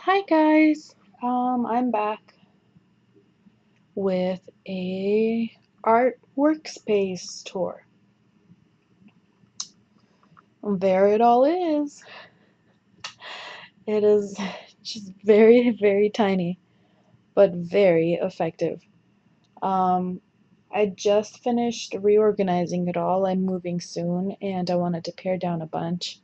Hi guys, I'm back with a art workspace tour. There it all is. It is just very, very tiny, but very effective. Um, I just finished reorganizing it all. I'm moving soon, and I wanted to pare down a bunch.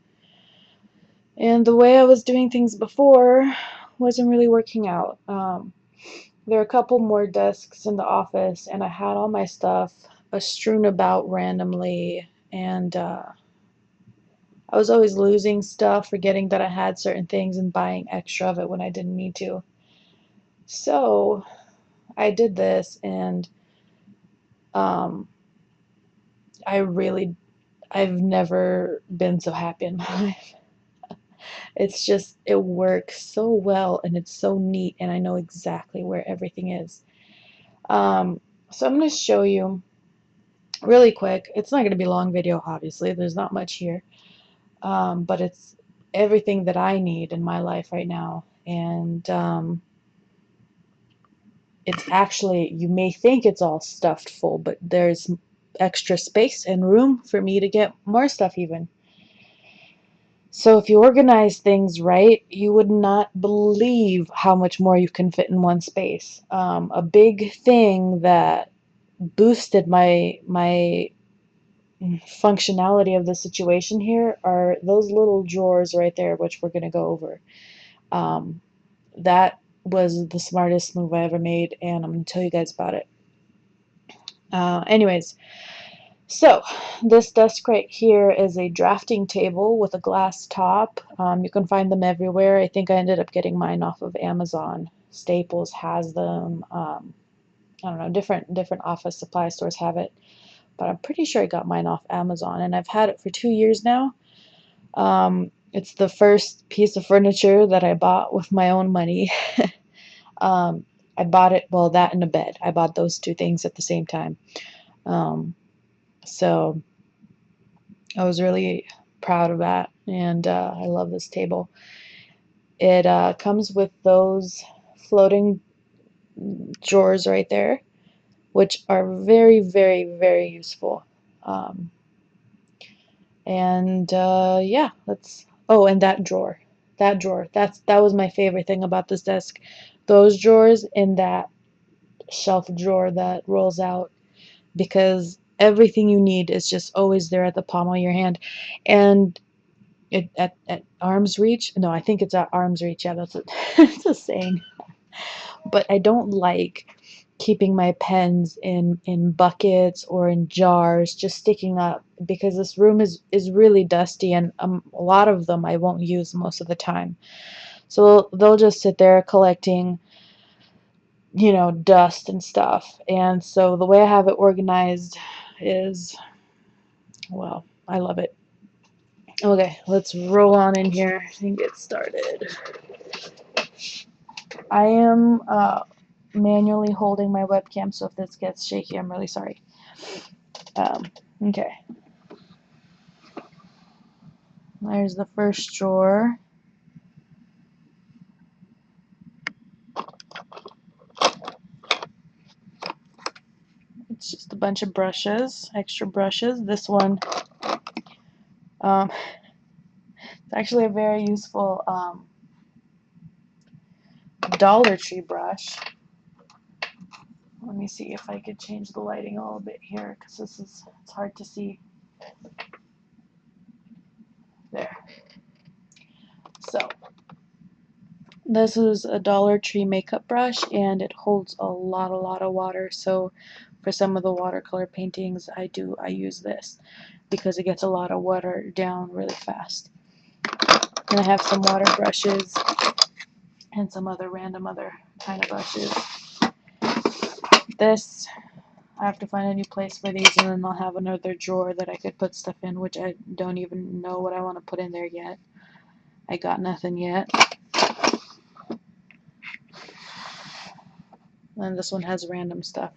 And the way I was doing things before wasn't really working out. There are a couple more desks in the office, and I had all my stuff strewn about randomly, and I was always losing stuff, forgetting that I had certain things and buying extra of it when I didn't need to. So I did this, and um, I really, I've never been so happy in my life. It's just, it works so well, and it's so neat, and I know exactly where everything is. Um, so I'm going to show you really quick. It's not going to be a long video, obviously. There's not much here. But it's everything that I need in my life right now. And it's actually, you may think it's all stuffed full, but there's extra space and room for me to get more stuff even. So if you organize things right, you would not believe how much more you can fit in one space. A big thing that boosted my functionality of the situation here are those little drawers right there, which we're going to go over. Um, that was the smartest move I ever made, and I'm going to tell you guys about it. Anyways, so this desk right here is a drafting table with a glass top. You can find them everywhere. I think I ended up getting mine off of Amazon. Staples has them. I don't know, different office supply stores have it, but I'm pretty sure I got mine off Amazon, and I've had it for 2 years now. It's the first piece of furniture that I bought with my own money. um, I bought it, well, that and a bed. I bought those two things at the same time. Um, so I was really proud of that, and I love this table. It comes with those floating drawers right there, which are very, very, very useful. Um, and yeah, let's. Oh, and that drawer. That was my favorite thing about this desk. Those drawers in that shelf drawer that rolls out, because everything you need is just always there at the palm of your hand, and at arm's reach. No, I think it's at arm's reach. Yeah, that's a, it's a saying. But I don't like keeping my pens in buckets or in jars just sticking up, because this room is really dusty, and a lot of them I won't use most of the time. So they'll just sit there collecting, dust and stuff. And so the way I have it organized is, well, I love it. Okay, let's roll on in here and get started. I am manually holding my webcam, so if this gets shaky, I'm really sorry. Okay. There's the first drawer. It's just a bunch of brushes, extra brushes. This one, um, it's actually a very useful Dollar Tree brush. Let me see if I could change the lighting a little bit here, because it's hard to see. There. So this is a Dollar Tree makeup brush, and it holds a lot of water. So for some of the watercolor paintings I use this, because it gets a lot of water down really fast. And I have some water brushes and some other random other kind of brushes. This, I have to find a new place for these, and then I'll have another drawer that I could put stuff in, which I don't even know what I want to put in there yet. I got nothing yet. And this one has random stuff.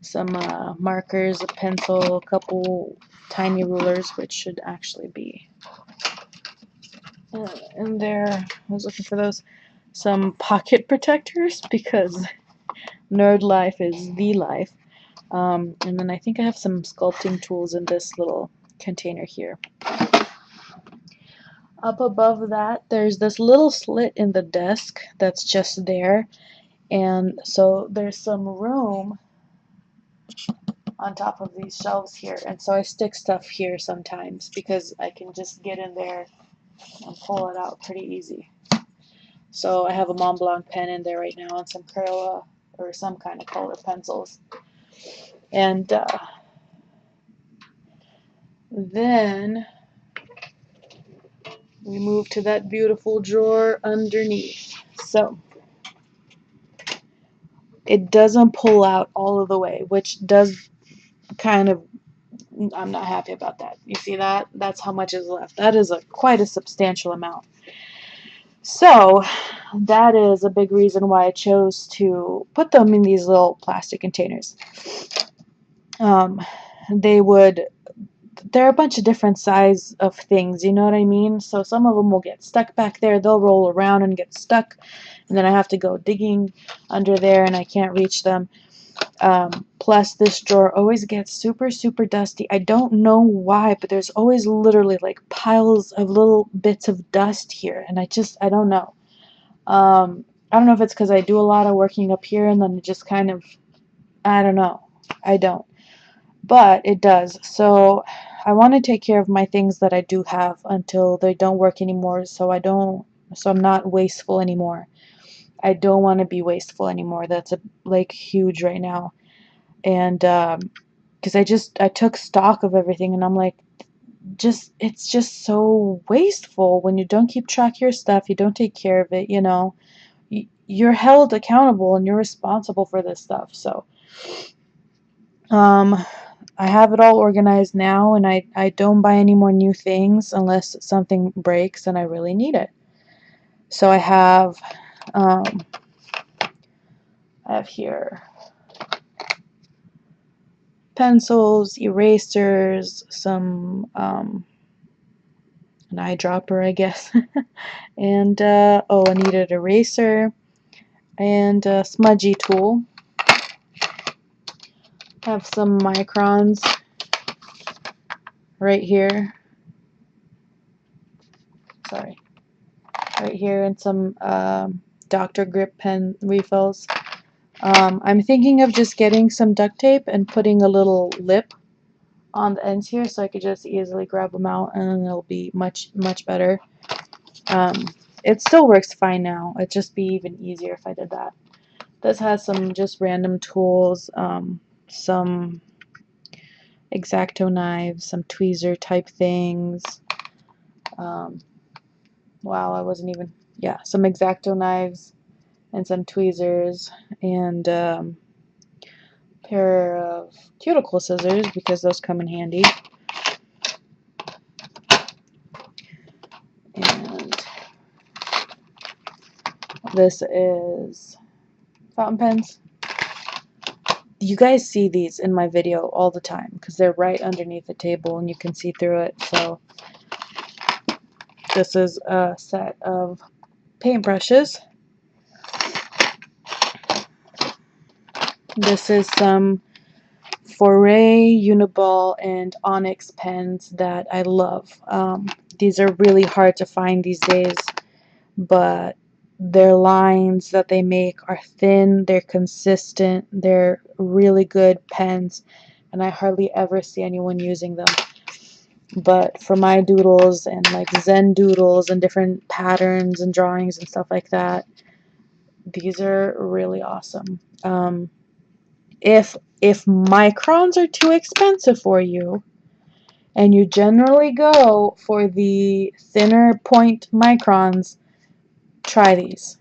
Some markers, a pencil, a couple tiny rulers, which should actually be in there. I was looking for those. some pocket protectors because nerd life is the life. And then I think I have some sculpting tools in this little container here. Up above that, there's this little slit in the desk that's just there. And so there's some room on top of these shelves here. And so I stick stuff here sometimes because I can just get in there and pull it out pretty easy. So I have a Mont Blanc pen in there right now and some Crayola or some kind of color pencils. And then we move to that beautiful drawer underneath. So it doesn't pull out all of the way, which does kind of, I'm not happy about that. You see that? That's how much is left. That is quite a substantial amount. So that is a big reason why I chose to put them in these little plastic containers. They're a bunch of different size of things, you know what I mean? So some of them will get stuck back there, they'll roll around and get stuck, and then I have to go digging under there and I can't reach them. Plus this drawer always gets super dusty. I don't know why, but there's always literally like piles of little bits of dust here, and I don't know. I don't know if it's because I do a lot of working up here and then it just kind of, I don't know. I don't. But it does. So I want to take care of my things that I do have until they don't work anymore, so I'm not wasteful anymore. I don't want to be wasteful anymore. That's like huge right now. And because I took stock of everything and I'm like, it's just so wasteful when you don't keep track of your stuff, you don't take care of it, you know. You're held accountable and you're responsible for this stuff. So I have it all organized now, and I don't buy any more new things unless something breaks and I really need it. So I have here pencils, erasers, some an eyedropper, I guess, and a kneaded eraser, and a smudgy tool. I have some microns right here. Sorry. Right here, and some Dr. Grip pen refills. I'm thinking of just getting some duct tape and putting a little lip on the ends here so I could just easily grab them out, and it'll be much better. It still works fine now. It'd just be even easier if I did that. This has some just random tools, some X-Acto knives, some tweezer type things. Wow, I wasn't even, yeah, some X-Acto knives and some tweezers, and pair of cuticle scissors because those come in handy. And this is fountain pens. You guys see these in my video all the time because they're right underneath the table and you can see through it. So this is a set of paintbrushes. This is some Foray, Uniball, and Onyx pens that I love. These are really hard to find these days, but their lines that they make are thin, they're consistent, they're really good pens, and I hardly ever see anyone using them. But for my doodles and like Zen doodles and different patterns and drawings and stuff like that, these are really awesome. If microns are too expensive for you, and you generally go for the thinner point microns, try these.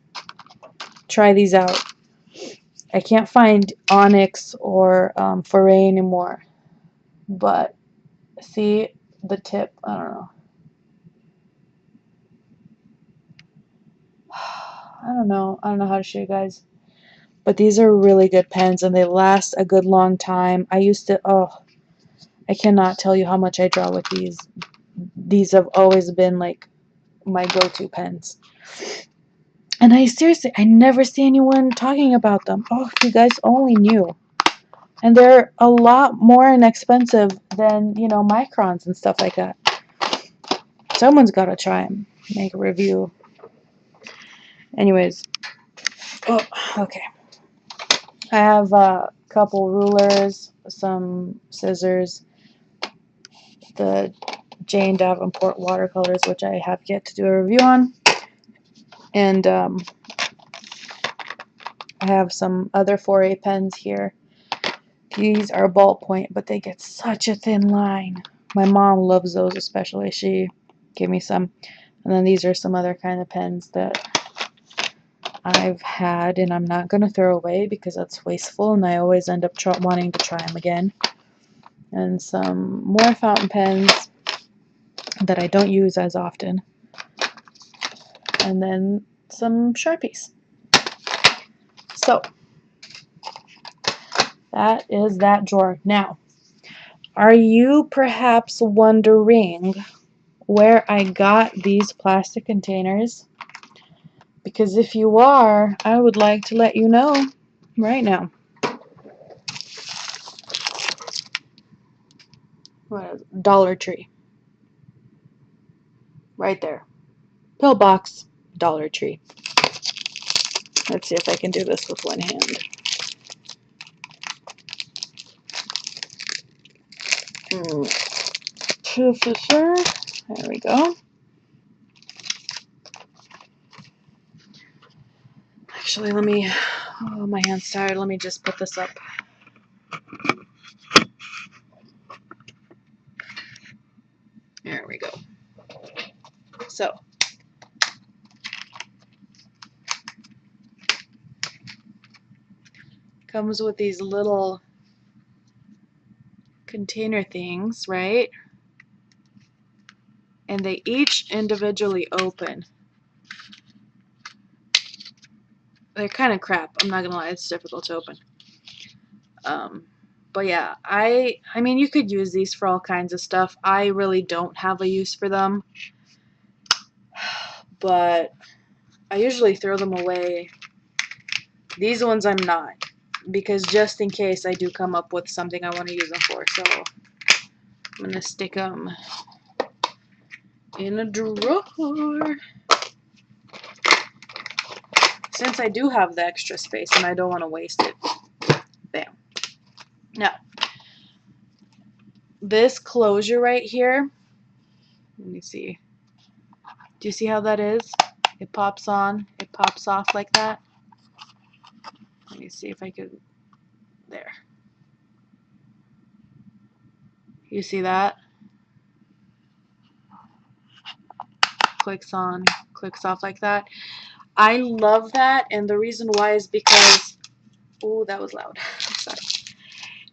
Try these out. I can't find Onyx or Foray anymore, but see the tip? I don't know. I don't know how to show you guys. But these are really good pens and they last a good long time. I cannot tell you how much I draw with these. These have always been like my go-to pens. And I never see anyone talking about them. Oh, if you guys only knew. And they're a lot more inexpensive than, you know, Microns and stuff like that. Someone's got to try them. Make a review. Anyways. Oh, okay. I have a couple rulers, some scissors, the Jane Davenport watercolors, which I have yet to do a review on. And I have some other 4A pens here. These are ballpoint, but they get such a thin line. My mom loves those especially. She gave me some. And then these are some other kind of pens that I've had and I'm not going to throw away because that's wasteful and I always end up wanting to try them again. And some more fountain pens that I don't use as often. And then some Sharpies. So that is that drawer. Now, are you perhaps wondering where I got these plastic containers? Because if you are, I would like to let you know right now. What is it? Dollar Tree. Right there. Pillbox, Dollar Tree. Let's see if I can do this with one hand. There we go. Actually, let me, oh, my hand's tired. Let me just put this up. There we go. So, comes with these little container things, right? And they each individually open. They're kind of crap. I'm not gonna lie, it's difficult to open. But yeah, I mean, you could use these for all kinds of stuff. I really don't have a use for them, but I usually throw them away. These ones I'm not, because just in case I do come up with something I want to use them for, so I'm gonna stick them in a drawer. Since I do have the extra space and I don't want to waste it. Bam. Now, this closure right here, let me see. Do you see how that is? It pops on, it pops off like that. Let me see if I could, there. You see that? Clicks on, clicks off like that. I love that, and the reason why is because, oh, that was loud. I'm sorry.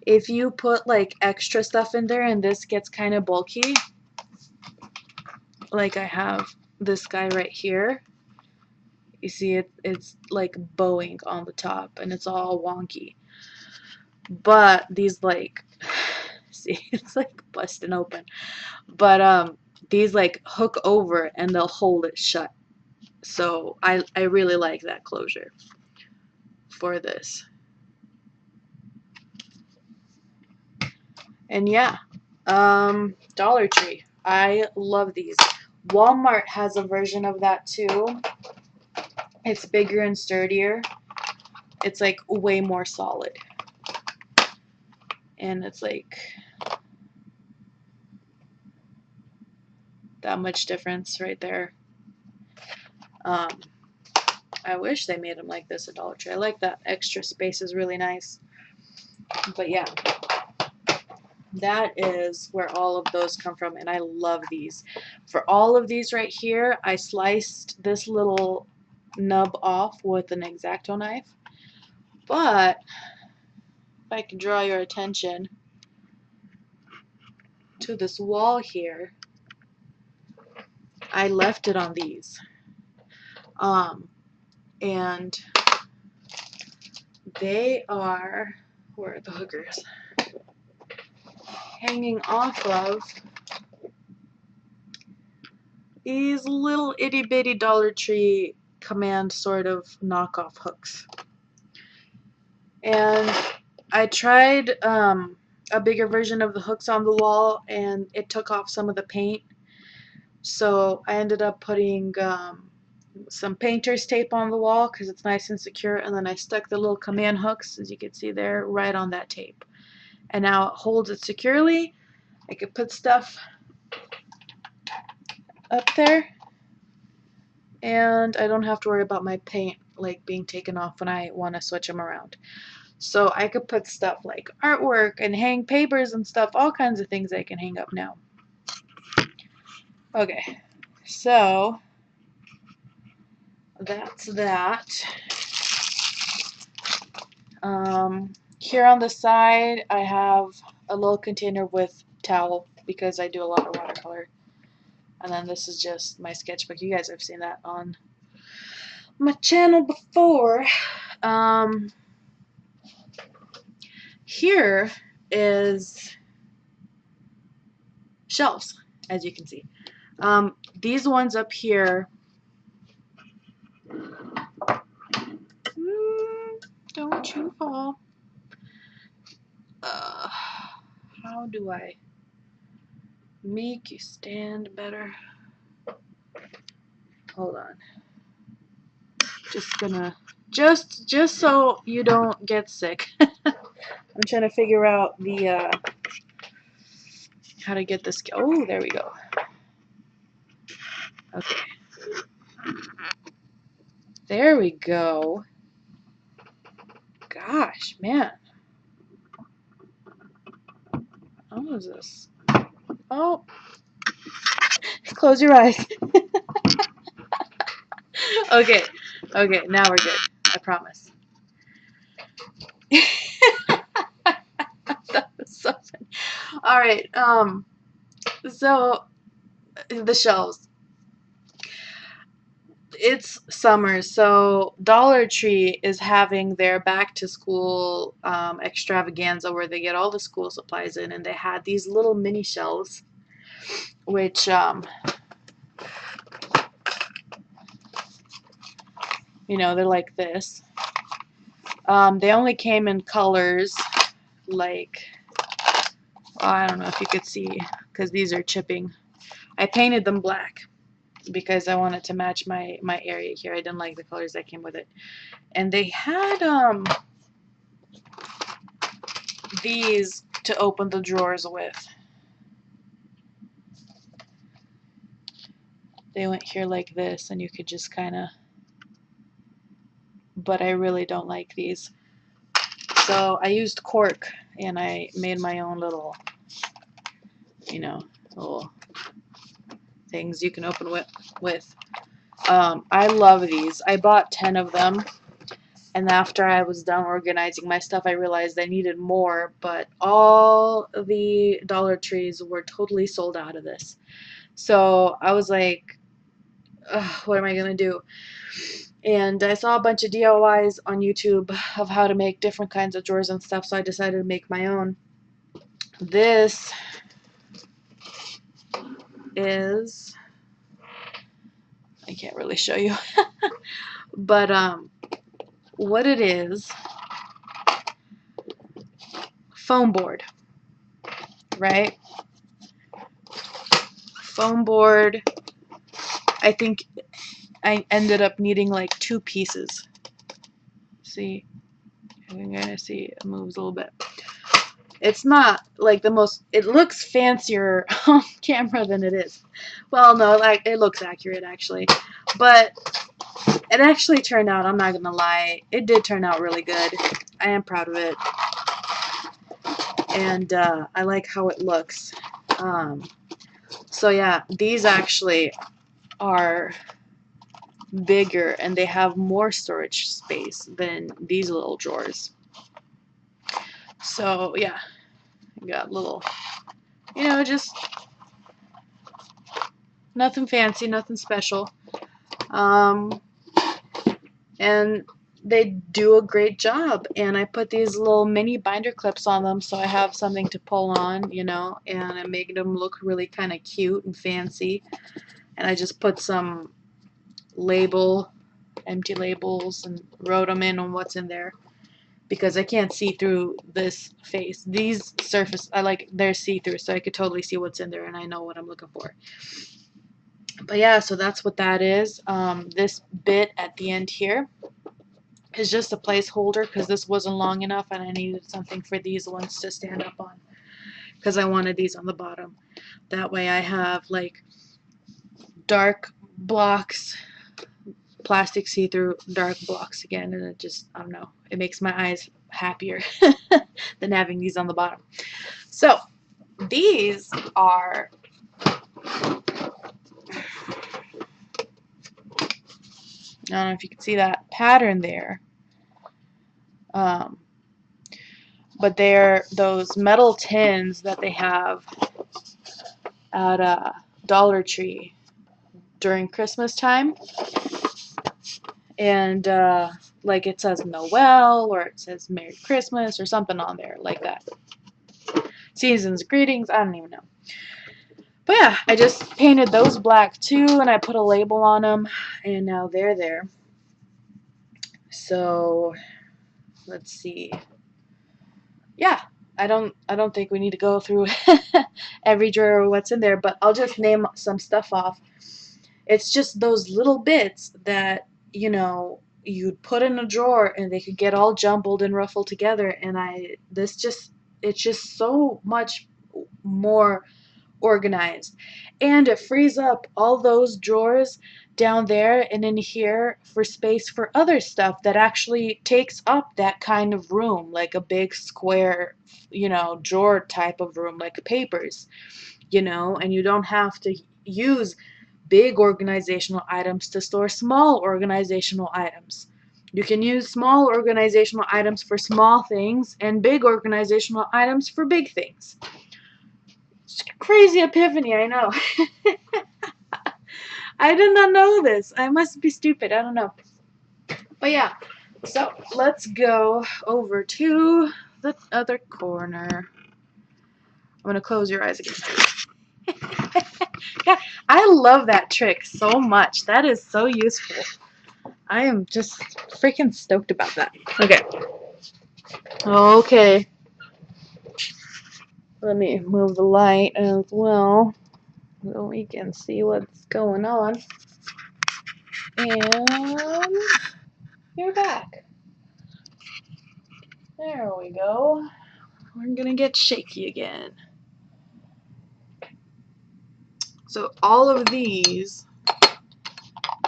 If you put like extra stuff in there and this gets kind of bulky, like I have this guy right here, you see it's like bowing on the top and it's all wonky. But these like, see, it's like busting open. But these like hook over and they'll hold it shut. So I really like that closure for this. And yeah, Dollar Tree. I love these. Walmart has a version of that too. It's bigger and sturdier. It's like way more solid. And it's like that much difference right there. I wish they made them like this at Dollar Tree. I like that extra space is really nice. But yeah, that is where all of those come from, and I love these. For all of these right here, I sliced this little nub off with an X-Acto knife. But if I can draw your attention to this wall here, I left it on these. And they are, where are the hookers? Hanging off of these little itty bitty Dollar Tree Command sort of knockoff hooks. And I tried a bigger version of the hooks on the wall, and it took off some of the paint. So I ended up putting some painter's tape on the wall because it's nice and secure, and then I stuck the little command hooks, as you can see there, right on that tape. And now it holds it securely. I could put stuff up there, and I don't have to worry about my paint like being taken off when I want to switch them around. So I could put stuff like artwork and hang papers and stuff, all kinds of things I can hang up now. Okay, so that's that. Here on the side I have a little container with towel because I do a lot of watercolor. And then this is just my sketchbook. You guys have seen that on my channel before. Here is shelves, as you can see. These ones up here, don't you fall. How do I make you stand better? Hold on. Just gonna, just so you don't get sick. I'm trying to figure out the, how to get this, oh, there we go. Okay. There we go. Gosh, man. What is this? Oh. Close your eyes. Okay. Okay, now we're good. I promise. That was so funny. Alright, so the shelves. It's summer, so Dollar Tree is having their back to school extravaganza where they get all the school supplies in, and they had these little mini shelves, which you know, they're like this. They only came in colors like, I don't know if you could see because these are chipping. I painted them black because I wanted to match my area here. I didn't like the colors that came with it. And they had these to open the drawers with. They went here like this, and you could just kind of, but I really don't like these. So I used cork, and I made my own little, you know, little things you can open with. I love these. I bought 10 of them, and after I was done organizing my stuff, I realized I needed more, but all the Dollar Trees were totally sold out of this. So I was like, what am I gonna do? And I saw a bunch of DIYs on YouTube of how to make different kinds of drawers and stuff, so I decided to make my own. This is, I can't really show you, but what it is, foam board, right? Foam board. I think I ended up needing like 2 pieces. See, you can kind of see it moves a little bit. It's not like the most, it looks fancier on camera than it is. Well, no, like it looks accurate actually, but it actually turned out, I'm not gonna lie, it did turn out really good. I am proud of it, and I like how it looks. So yeah, these actually are bigger, and they have more storage space than these little drawers. So yeah, I got little, you know, just nothing fancy, nothing special. And they do a great job, and I put these little mini binder clips on them so I have something to pull on, you know, and I make them look really kind of cute and fancy. And I just put some label empty labels and wrote them in on what's in there because I can't see through this face. These surface, they're see-through, so I could totally see what's in there and I know what I'm looking for. But yeah, so that's what that is. This bit at the end here is just a placeholder because this wasn't long enough and I needed something for these ones to stand up on because I wanted these on the bottom. That way I have like dark blocks, plastic see-through, dark blocks again, and it just, I don't know, it makes my eyes happier than having these on the bottom. So these are I don't know if you can see that pattern there. But they're those metal tins that they have at Dollar Tree during Christmas time. And like it says Noel or it says Merry Christmas or something on there like that. Season's greetings, I don't even know. But yeah, I just painted those black too and I put a label on them and now they're there. So let's see. Yeah, I don't think we need to go through every drawer or what's in there, but I'll just name some stuff off. It's just those little bits that, you know, you'd put in a drawer and they could get all jumbled and ruffled together, and it's just so much more organized, and it frees up all those drawers down there and in here for space for other stuff that actually takes up that kind of room, like a big square, you know, drawer type of room, like papers, you know, and you don't have to use big organizational items to store small organizational items. You can use small organizational items for small things and big organizational items for big things. Crazy epiphany, I know. I did not know this. I must be stupid. I don't know. But yeah, so let's go over to the other corner. I'm going to close your eyes again. Yeah, I love that trick so much. That is so useful. I am just freaking stoked about that. Okay. Okay. Let me move the light as well so we can see what's going on. And you're back. There we go. We're gonna get shaky again. So all of these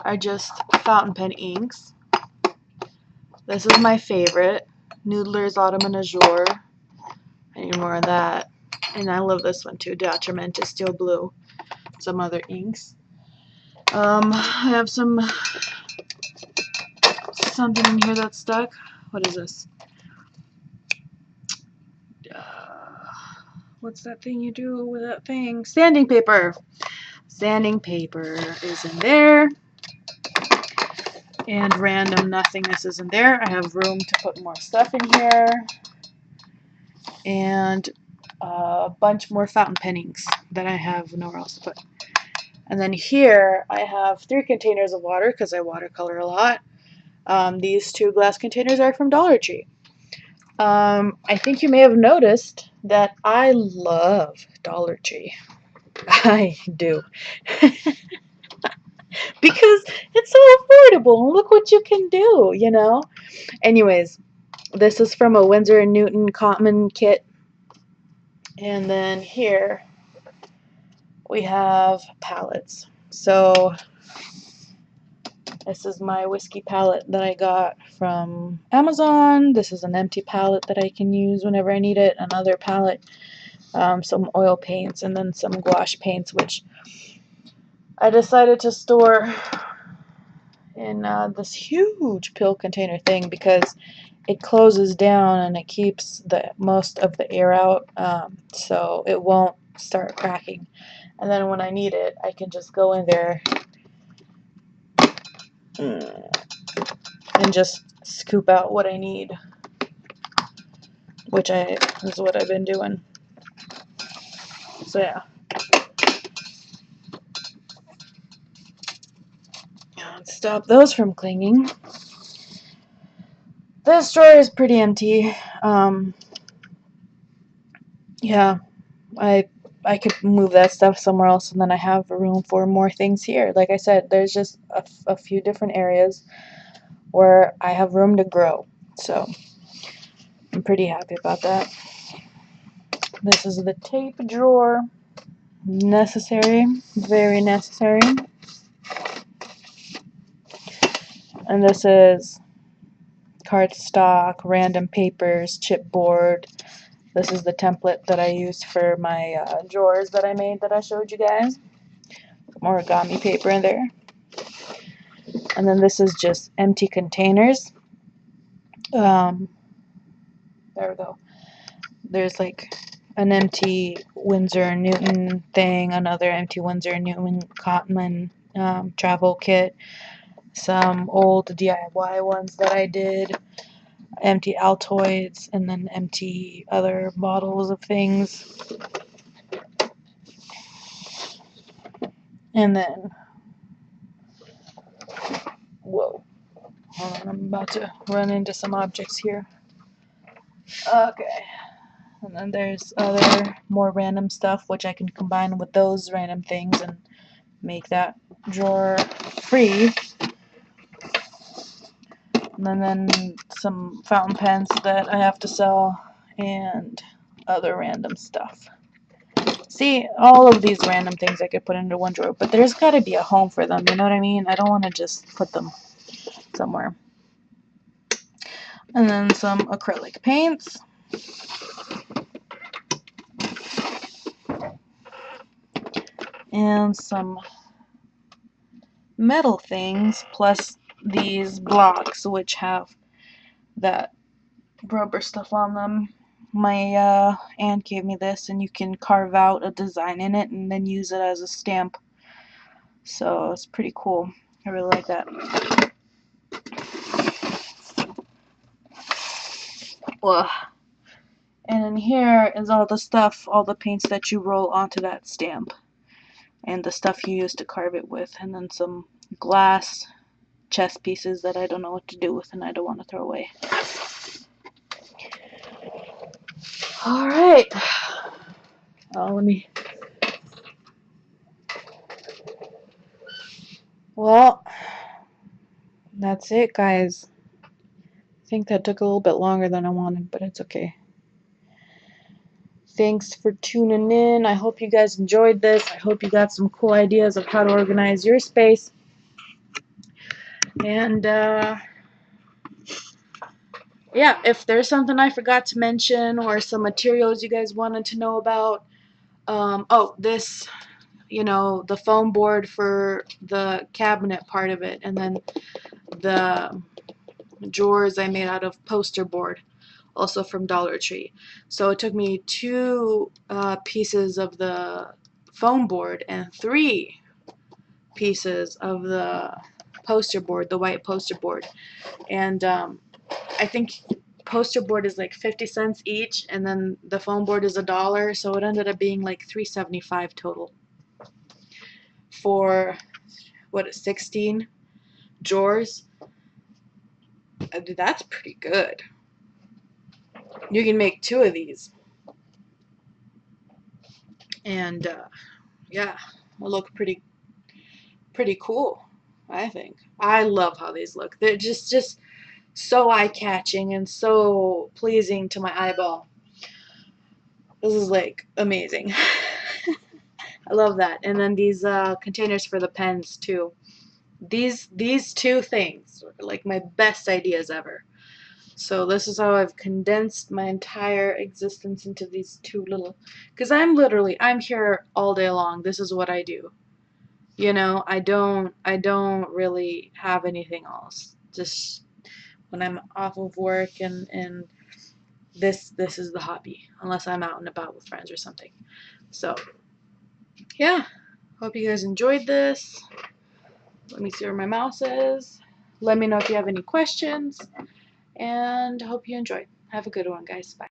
are just fountain pen inks. This is my favorite, Noodler's Autumn and Azure. I need more of that. And I love this one too, Document is Steel Blue. Some other inks. I have something in here that's stuck. What is this? What's that thing you do with that thing? Sanding paper. Sanding paper is in there. And random nothingness is in there. I have room to put more stuff in here. And a bunch more fountain pen inks that I have nowhere else to put. And then here I have 3 containers of water because I watercolor a lot. These 2 glass containers are from Dollar Tree. I think you may have noticed that I love Dollar Tree. I do. Because it's so affordable. Look what you can do, you know? Anyways, this is from a Winsor & Newton Common kit. And then here we have palettes. So this is my whiskey palette that I got from Amazon. This is an empty palette that I can use whenever I need it. Another palette, some oil paints, and then some gouache paints, which I decided to store in this huge pill container thing because it closes down and it keeps the most of the air out, so it won't start cracking. And then when I need it, I can just go in there and just scoop out what I need, which is what I've been doing. So yeah. Let's stop those from clinging. This drawer is pretty empty. Yeah, I could move that stuff somewhere else, and then I have room for more things here. Like I said, there's just a few different areas where I have room to grow. So I'm pretty happy about that. This is the tape drawer. Necessary, very necessary. And this is cardstock, random papers, chipboard. This is the template that I used for my drawers that I made that I showed you guys. Some origami paper in there. And then this is just empty containers. There we go. There's like an empty Winsor & Newton thing, another empty Winsor & Newton Cotman travel kit, some old DIY ones that I did, empty Altoids, and then empty other bottles of things. And then, whoa, hold on, I'm about to run into some objects here. Okay. And then there's other more random stuff which I can combine with those random things and make that drawer free. And then some fountain pens that I have to sell and other random stuff. See, all of these random things I could put into one drawer, but there's got to be a home for them, you know what I mean? I don't want to just put them somewhere. And then some acrylic paints. And some metal things, plus these blocks which have that rubber stuff on them. My aunt gave me this, and you can carve out a design in it and then use it as a stamp. So it's pretty cool. I really like that. Ugh. And in here is all the stuff, all the paints that you roll onto that stamp. And the stuff you use to carve it with. And then some glass chess pieces that I don't know what to do with and I don't want to throw away. Alright. Let me... Well, that's it, guys. I think that took a little bit longer than I wanted, but it's okay. Thanks for tuning in. I hope you guys enjoyed this. I hope you got some cool ideas of how to organize your space. And, yeah, if there's something I forgot to mention or some materials you guys wanted to know about, oh, this, you know, the foam board for the cabinet part of it, and then the drawers I made out of poster board, also from Dollar Tree. So it took me 2 pieces of the foam board and 3 pieces of the poster board, the white poster board. And I think poster board is like 50 cents each, and then the foam board is $1, so it ended up being like $3.75 total for what, 16 drawers. That's pretty good. You can make 2 of these, and yeah, they'll look pretty cool, I think. I love how these look. They're just so eye-catching and so pleasing to my eyeball. This is like amazing. I love that. And then these containers for the pens too. These 2 things are like my best ideas ever. So this is how I've condensed my entire existence into these 2 little, because I'm here all day long. This is what I do. You know, I don't really have anything else. Just when I'm off of work, and this is the hobby, unless I'm out and about with friends or something. So yeah, hope you guys enjoyed this. Let me see where my mouse is. Let me know if you have any questions, and hope you enjoyed. Have a good one, guys. Bye.